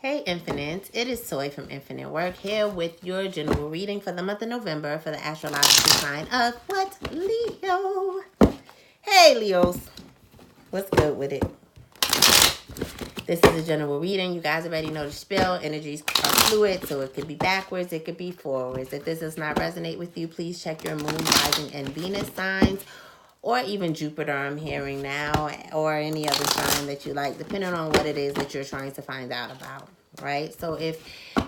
Hey Infinite, it is Soy from Infinite Work here with your general reading for the month of November for the astrological sign of what? Leo. Hey Leos, what's good with it? This is a general reading. You guys already know the spiel. Energies are fluid, so it could be backwards, it could be forwards. If this does not resonate with you, please check your moon, rising, and Venus signs, or even Jupiter I'm hearing now, or any other sign that you like, depending on what it is that you're trying to find out about, right? So if,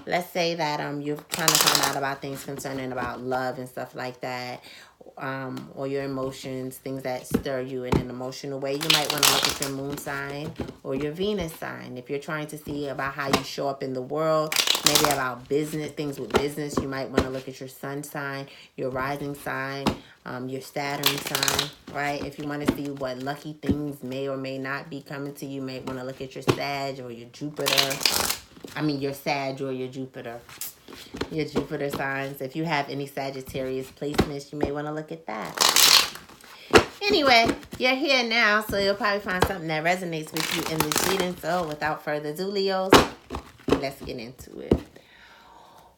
let's say that you're trying to find out about things concerning about love and stuff like that, or your emotions, things that stir you in an emotional way, you might want to look at your moon sign or your Venus sign. If you're trying to see about how you show up in the world, maybe about business, things with business, you might want to look at your sun sign, your rising sign, your Saturn sign, right? If you want to see what lucky things may or may not be coming to you, you may want to look at your Sag or your Jupiter. Your Sag or your Jupiter. Your Jupiter signs. If you have any Sagittarius placements, you may want to look at that. Anyway, you're here now, so you'll probably find something that resonates with you in this reading. So without further ado, Leos, let's get into it.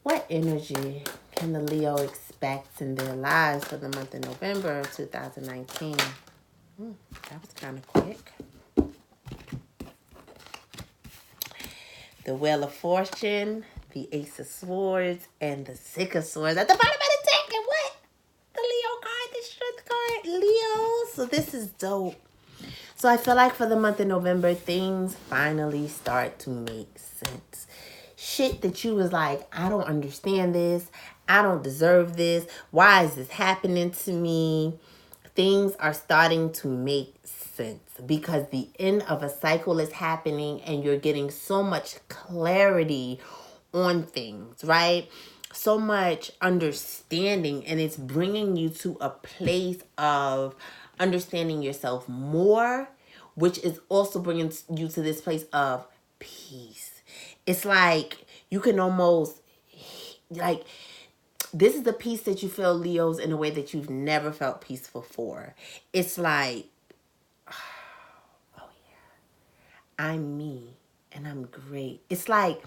What energy can the Leo expect in their lives for the month of November of 2019? That was kind of quick. The Wheel of Fortune, the Ace of Swords, and the Six of Swords. At the bottom of the deck, and what? The Leo card, the Strength card, Leo. So this is dope. So I feel like for the month of November, things finally start to make sense. Shit that you was like, I don't understand this. I don't deserve this. Why is this happening to me? Things are starting to make sense because the end of a cycle is happening and you're getting so much clarity on things, right? So much understanding, and it's bringing you to a place of understanding yourself more, which is also bringing you to this place of peace. It's like you can almost, like, this is the peace that you feel, Leos, in a way that you've never felt peace before. It's like, oh yeah, I'm me and I'm great. It's like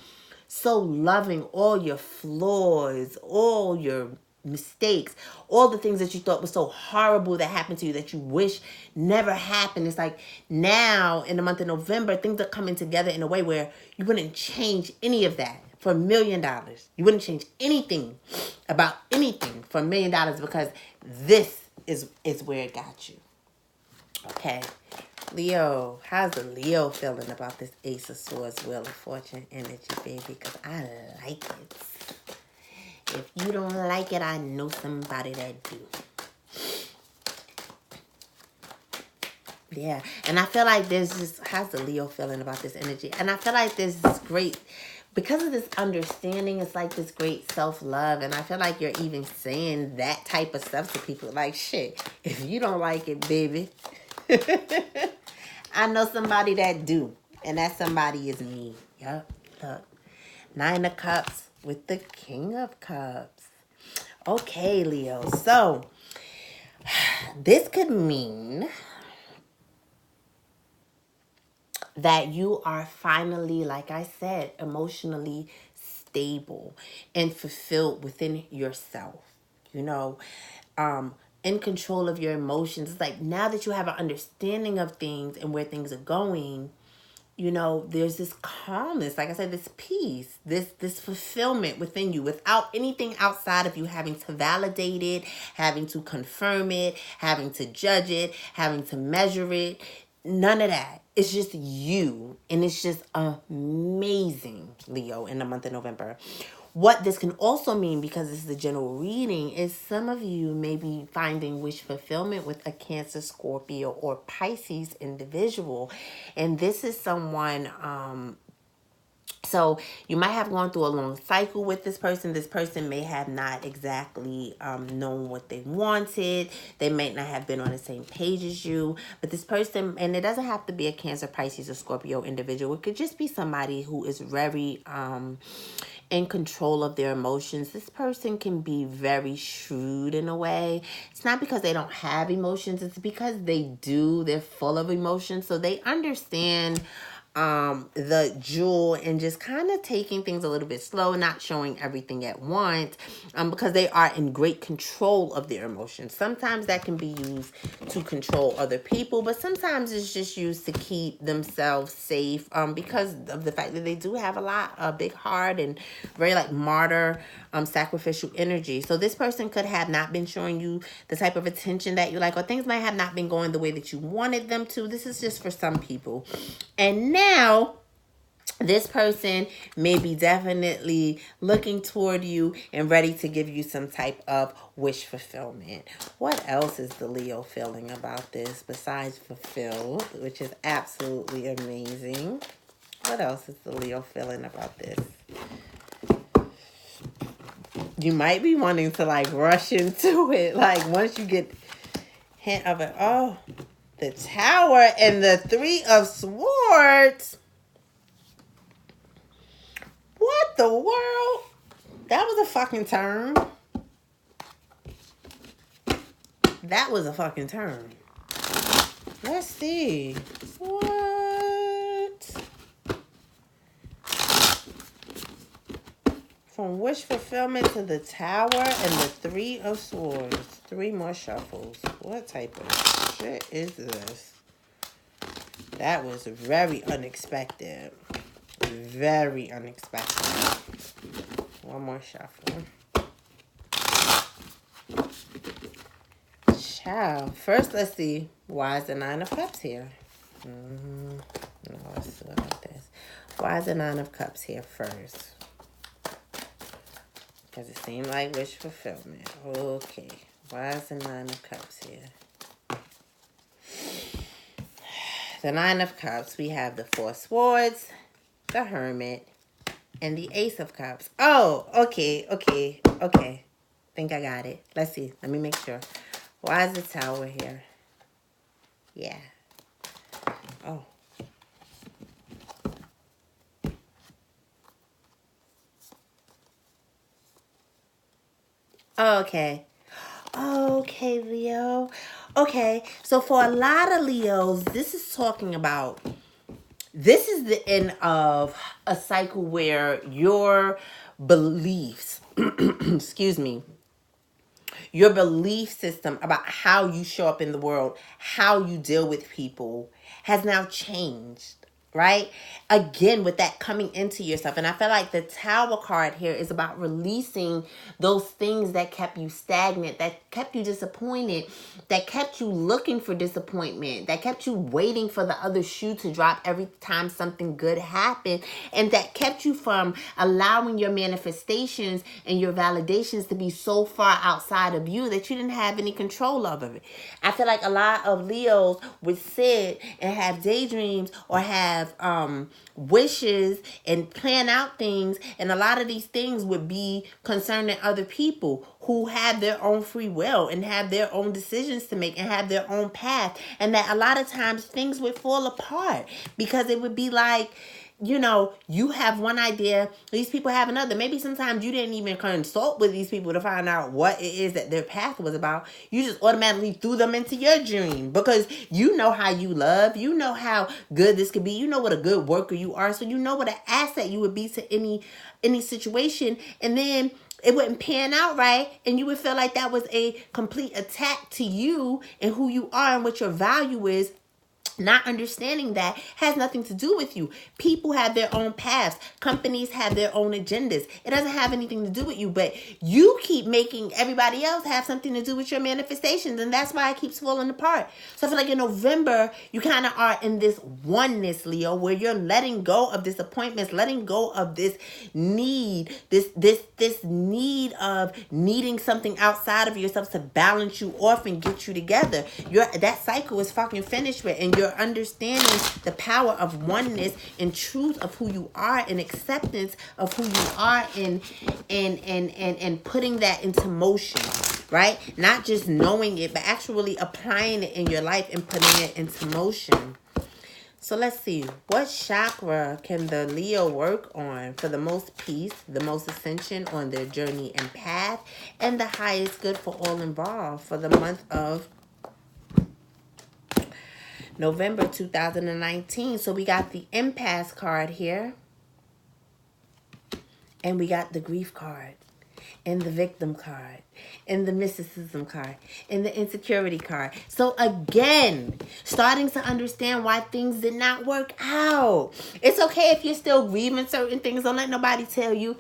so loving all your flaws, all your mistakes, all the things that you thought was so horrible that happened to you that you wish never happened. It's like now in the month of November, things are coming together in a way where you wouldn't change any of that for $1 million. You wouldn't change anything about anything for $1 million because this is where it got you. Okay. Leo, how's the Leo feeling about this Ace of Swords, Wheel of Fortune energy, baby? Because I like it. If you don't like it, I know somebody that do. Yeah, and I feel like there's just, how's the Leo feeling about this energy? And I feel like there's this great, because of this understanding, it's like this great self-love. And I feel like you're even saying that type of stuff to people. Like, shit, if you don't like it, baby, I know somebody that do. And that somebody is me. Yup, look. 9 of Cups with the King of Cups. Okay, Leo. So, this could mean that you are finally, like I said, emotionally stable and fulfilled within yourself. You know, in control of your emotions. It's like now that you have an understanding of things and where things are going, you know, there's this calmness, like I said, this peace, this fulfillment within you without anything outside of you having to validate it, having to confirm it, having to judge it, having to measure it. None of that. It's just you. And it's just amazing, Leo, in the month of November. What this can also mean, because this is a general reading, is some of you may be finding wish fulfillment with a Cancer, Scorpio, or Pisces individual. And this is someone, so you might have gone through a long cycle with this person. This person may have not exactly known what they wanted. They might not have been on the same page as you. But this person, and it doesn't have to be a Cancer, Pisces, or Scorpio individual. It could just be somebody who is very in control of their emotions. This person can be very shrewd in a way. It's not because they don't have emotions. It's because they do. They're full of emotions. So they understand the jewel and just kind of taking things a little bit slow, not showing everything at once, because they are in great control of their emotions. Sometimes that can be used to control other people, but sometimes it's just used to keep themselves safe, because of the fact that they do have a big heart and very like martyr, sacrificial energy. So this person could have not been showing you the type of attention that you like, or things might have not been going the way that you wanted them to. This is just for some people. And now this person may be definitely looking toward you and ready to give you some type of wish fulfillment. What else is the Leo feeling about this besides fulfilled, which is absolutely amazing? What else is the Leo feeling about this? You might be wanting to like rush into it. Like once you get hint of it. Oh, the Tower and the Three of Swords. What the world? That was a fucking turn. That was a fucking turn. Let's see. What? From wish fulfillment to the Tower and the Three of Swords. 3 more shuffles. What type of shit is this? That was very unexpected. Very unexpected. 1 more shuffle. Child. First, let's see. Why is the 9 of Cups here? No, let's do it like this. Why is the 9 of Cups here first? Because it seemed like wish fulfillment. Okay. Why is the 9 of Cups here? The 9 of Cups. We have the 4 Swords, the Hermit, and the Ace of Cups. Oh, okay. Think I got it. Let's see. Let me make sure. Why is the Tower here? Yeah. Oh. Okay. Okay, Leo. Okay, so for a lot of Leos, this is talking about, this is the end of a cycle where your beliefs, excuse me, your belief system about how you show up in the world, how you deal with people has now changed. Right? Again, with that coming into yourself. And I feel like the Tower card here is about releasing those things that kept you stagnant, that kept you disappointed, that kept you looking for disappointment, that kept you waiting for the other shoe to drop every time something good happened, and that kept you from allowing your manifestations and your validations to be so far outside of you that you didn't have any control over it. I feel like a lot of Leos would sit and have daydreams or have wishes and plan out things, and a lot of these things would be concerning other people who have their own free will and have their own decisions to make and have their own path, and that a lot of times things would fall apart because it would be like, you know, you have one idea, these people have another. Maybe sometimes you didn't even consult with these people to find out what it is that their path was about. You just automatically threw them into your dream because you know how you love. You know how good this could be. You know what a good worker you are. So you know what an asset you would be to any situation. And then it wouldn't pan out right, and you would feel like that was a complete attack to you and who you are and what your value is. Not understanding that has nothing to do with you. People have their own paths. Companies have their own agendas. It doesn't have anything to do with you, but you keep making everybody else have something to do with your manifestations, and that's why it keeps falling apart. So I feel like in November, you kind of are in this oneness, Leo, where you're letting go of disappointments, letting go of this need, this need of needing something outside of yourself to balance you off and get you together. That cycle is fucking finished with, and you're understanding the power of oneness and truth of who you are and acceptance of who you are and putting that into motion, right? Not just knowing it, but actually applying it in your life and putting it into motion. So let's see. What chakra can the Leo work on for the most peace, the most ascension on their journey and path, and the highest good for all involved for the month of November 2019. So we got the impasse card here. And we got the grief card. And the victim card. And the mysticism card. And the insecurity card. So again, starting to understand why things did not work out. It's okay if you're still grieving certain things. Don't let nobody tell you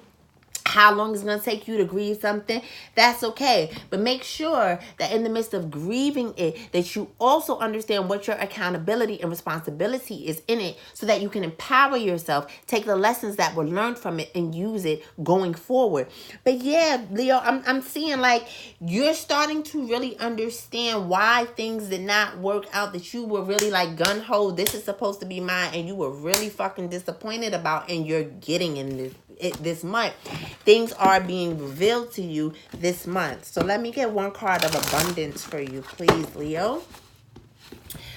how long it's going to take you to grieve something. That's okay. But make sure that in the midst of grieving it, that you also understand what your accountability and responsibility is in it, so that you can empower yourself, take the lessons that were learned from it and use it going forward. But yeah, Leo, I'm seeing like you're starting to really understand why things did not work out, that you were really like gun-ho, this is supposed to be mine, and you were really fucking disappointed about, and you're getting in this month. Things are being revealed to you this month. So let me get one card of abundance for you, please, Leo.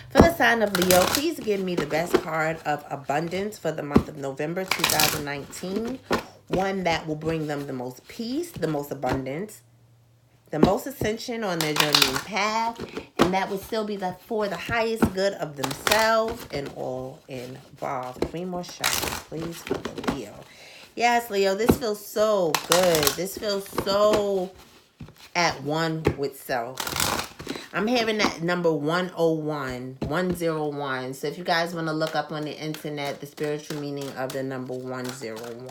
For the sign of Leo, please give me the best card of abundance for the month of November 2019. One that will bring them the most peace, the most abundance, the most ascension on their journey and path, and that would still be for the highest good of themselves and all involved. 3 more shuffles, please, for the Leo. Yes, Leo, this feels so good. This feels so at one with self. I'm hearing that number 101, 101. So if you guys want to look up on the internet the spiritual meaning of the number 101.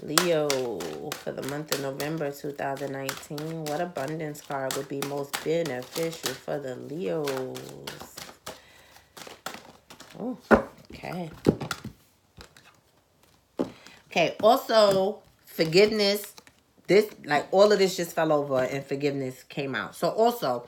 Leo, for the month of November 2019, what abundance card would be most beneficial for the Leos? Oh. Okay. Also, forgiveness. This, like, all of this just fell over and forgiveness came out. So also,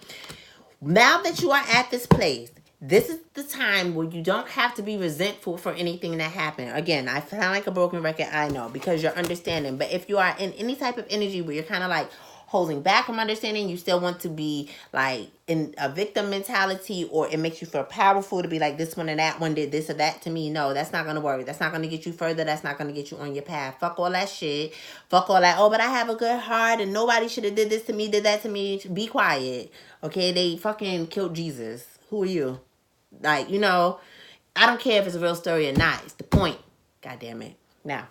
now that you are at this place, this is the time where you don't have to be resentful for anything that happened. Again, I sound like a broken record, I know, because you're understanding. But if you are in any type of energy where you're kind of like holding back from understanding, you still want to be like in a victim mentality, or it makes you feel powerful to be like, this one and that one did this or that to me. No, that's not going to work. That's not going to get you further. That's not going to get you on your path. Fuck all that shit. Fuck all that, oh, but I have a good heart and nobody should have did this to me, did that to me. Be quiet. Okay, they fucking killed Jesus. Who are you? Like, you know, I don't care if it's a real story or not. It's the point. God damn it. Now,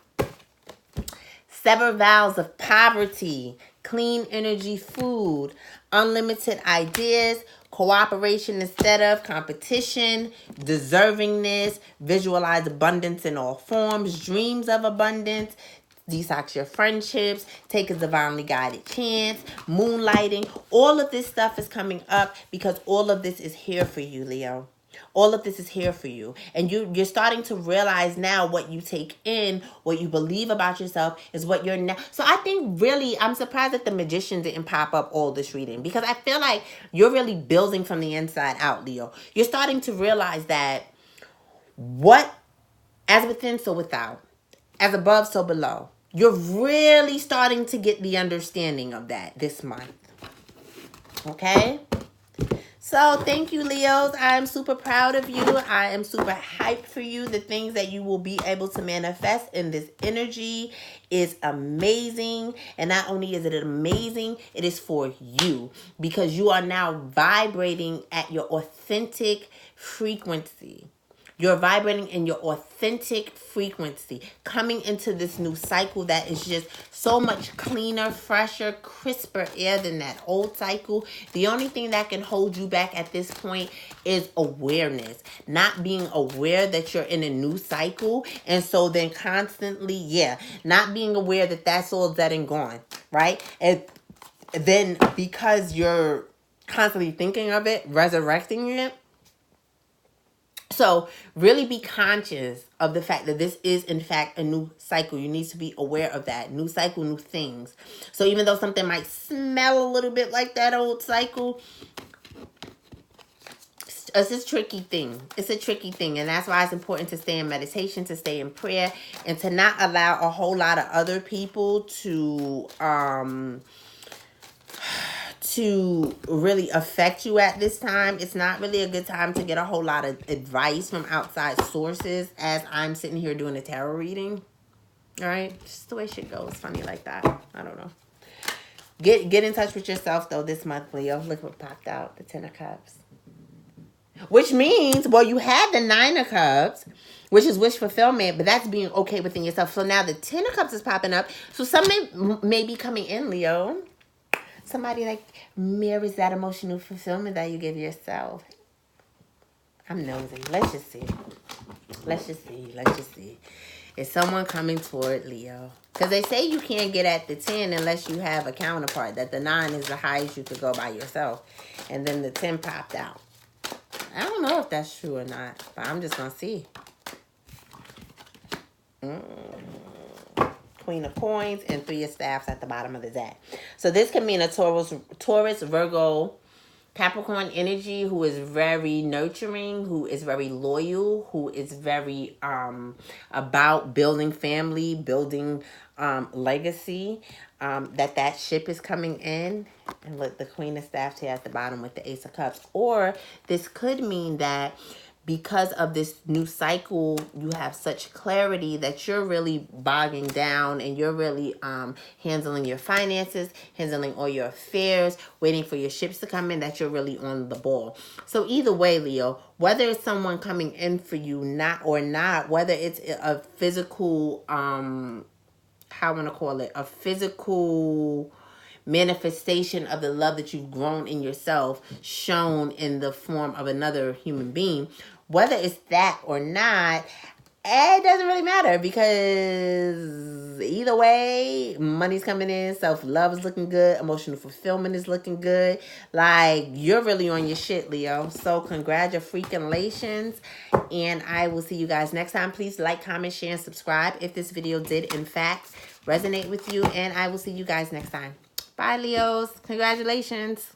sever vows of poverty, clean energy food, unlimited ideas, cooperation instead of competition, deservingness, visualize abundance in all forms, dreams of abundance, detox your friendships, take a divinely guided chance, moonlighting. All of this stuff is coming up because all of this is here for you, Leo. All of this is here for you. And you're starting to realize now what you take in, what you believe about yourself is what you're now. So I think really, I'm surprised that the Magician didn't pop up all this reading, because I feel like you're really building from the inside out, Leo. You're starting to realize that what, as within, so without, as above, so below. You're really starting to get the understanding of that this month. Okay? So thank you, Leos. I'm super proud of you. I am super hyped for you. The things that you will be able to manifest in this energy is amazing. And not only is it amazing, it is for you, because you are now vibrating at your authentic frequency. You're vibrating in your authentic frequency, coming into this new cycle that is just so much cleaner, fresher, crisper air than that old cycle. The only thing that can hold you back at this point is awareness. Not being aware that you're in a new cycle. And so then constantly, not being aware that that's all dead and gone, right? And then because you're constantly thinking of it, resurrecting it, so really be conscious of the fact that this is, in fact, a new cycle. You need to be aware of that. New cycle, new things. So even though something might smell a little bit like that old cycle, it's a tricky thing. It's a tricky thing. And that's why it's important to stay in meditation, to stay in prayer, and to not allow a whole lot of other people to really affect you at this time. It's not really a good time to get a whole lot of advice from outside sources as I'm sitting here doing a tarot reading. All right? Just the way shit goes. Funny like that. I don't know. Get in touch with yourself, though, this month, Leo. Look what popped out. The 10 of Cups. Which means, well, you had the 9 of Cups, which is wish fulfillment, but that's being okay within yourself. So now the 10 of Cups is popping up. So some may be coming in, Leo. Somebody like mirrors that emotional fulfillment that you give yourself. I'm nosy. Let's just see. Let's just see. Is someone coming toward Leo? Because they say you can't get at the 10 unless you have a counterpart. That the 9 is the highest you could go by yourself. And then the 10 popped out. I don't know if that's true or not. But I'm just going to see. Queen of Coins and 3 of Staffs at the bottom of the deck. So this could mean a Taurus, Virgo, Capricorn energy who is very nurturing, who is very loyal, who is very about building family, building legacy. That ship is coming in. And look, the Queen of Staffs here at the bottom with the Ace of Cups. Or this could mean that because of this new cycle, you have such clarity that you're really bogging down and you're really handling your finances, handling all your affairs, waiting for your ships to come in, that you're really on the ball. So either way, Leo, whether it's someone coming in for you whether it's a physical, a physical manifestation of the love that you've grown in yourself, shown in the form of another human being, whether it's that or not, it doesn't really matter, because either way, money's coming in, self-love is looking good, emotional fulfillment is looking good. Like, you're really on your shit, Leo. So congratulations, and I will see you guys next time. Please like, comment, share, and subscribe if this video did in fact resonate with you, and I will see you guys next time. Bye, Leos. Congratulations.